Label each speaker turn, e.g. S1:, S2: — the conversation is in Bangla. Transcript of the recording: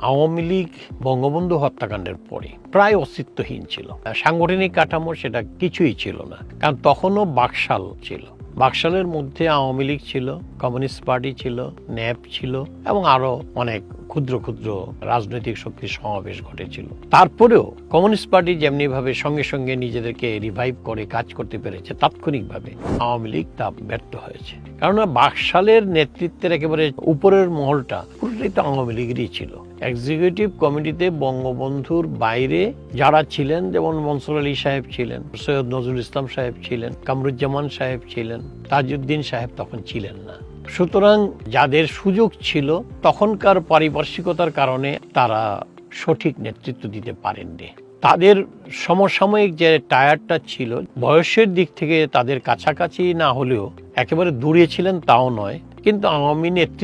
S1: আওয়ামী লীগ বঙ্গবন্ধু হত্যাকাণ্ডের পরে প্রায় অস্তিত্বহীন ছিল। সাংগঠনিক কাঠামো সেটা কিছুই ছিল না, কারণ তখনও বাকশাল ছিল। বাকশালের মধ্যে আওয়ামী লীগ ছিল, কমিউনিস্ট পার্টি ছিল, ন্যাপ ছিল এবং আরো অনেক ক্ষুদ্র ক্ষুদ্র রাজনৈতিক শক্তির সমাবেশ ঘটেছিল। তারপরেও কমিউনিস্ট পার্টি যেমনি ভাবে সঙ্গে সঙ্গে নিজেদেরকে রিভাইভ করে কাজ করতে পেরেছে, তাৎক্ষণিকভাবে আওয়ামী লীগ তা ব্যর্থ হয়েছে। কারণ বাকশালের নেতৃত্বের একেবারে উপরের মহলটা পুরোটাই তো আওয়ামী লীগেরই ছিল। এক্সিকিউটিভ কমিটিতে বঙ্গবন্ধুর বাইরে যারা ছিলেন, যেমন মনসুর আলী সাহেব ছিলেন, সৈয়দ নজরুল ইসলাম সাহেব ছিলেন, কামরুজ্জামান সাহেব ছিলেন, তাজউদ্দিন সাহেব তখন ছিলেন না। সুতরাং যাদের সুযোগ ছিল তখনকার পারিপার্শ্বিকতার কারণে তারা সঠিক নেতৃত্ব দিতে পারেননি। তাদের সমসাময়িক যে টায়ারটা ছিল, বয়সের দিক থেকে তাদের কাছাকাছি না হলেও একেবারে দূরে ছিলেন তাও নয়, কিন্তু আওয়ামী নেতৃত্ব